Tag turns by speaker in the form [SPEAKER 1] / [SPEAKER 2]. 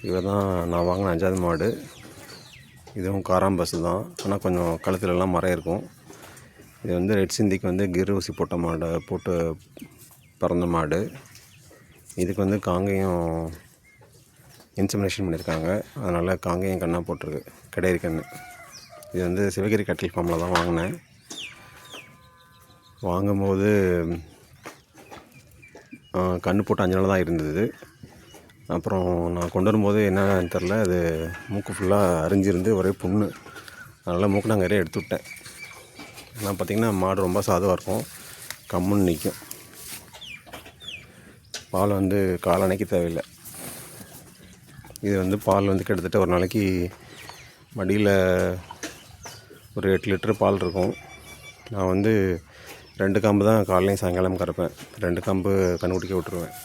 [SPEAKER 1] இவ தான் நான் வாங்கின 5வது மாடு. இதுவும் காராம்பசு தான், ஆனால் கொஞ்சம் கழுத்துலலாம் மரம் இருக்கும். இது வந்து ரெட் சிந்திக்கு வந்து கிர் ஊசி போட்ட மாடு போட்டு பிறந்த மாடு. இதுக்கு வந்து காங்கேயம் இன்சமினேஷன் பண்ணியிருக்காங்க, அதனால் காங்கேயம் கண்ணாக போட்டிருக்கு, கிடையாது கண்ணு. இது வந்து சிவகிரி கட்டில் ஃபார்மில் தான் வாங்கினேன். வாங்கும்போது கன்று போட்டு 5 நாள் தான் இருந்தது. அப்புறம் நான் கொண்டு வரும்போது என்னன்னு தெரில, அது மூக்கு ஃபுல்லாக அரிஞ்சிருந்து ஒரே புண்ணு. அதனால் மூக்கு நான் நிறைய எடுத்து விட்டேன். ஆனால் பார்த்திங்கன்னா மாடு ரொம்ப சாதுவாக இருக்கும், கம்முன்னு நிற்கும். பால் வந்து காலணைக்கு தேவையில்லை. இது வந்து பால் வந்து கிட்டத்தட்ட ஒரு நாளைக்கு மடியில் ஒரு 8 லிட்டர் பால் இருக்கும். நான் வந்து 2 காம்பு தான் காலையிலையும் சாயங்காலம் கறப்பேன். 2 காம்பு கன்றுக்குட்டிக்கு விட்டுருவேன்.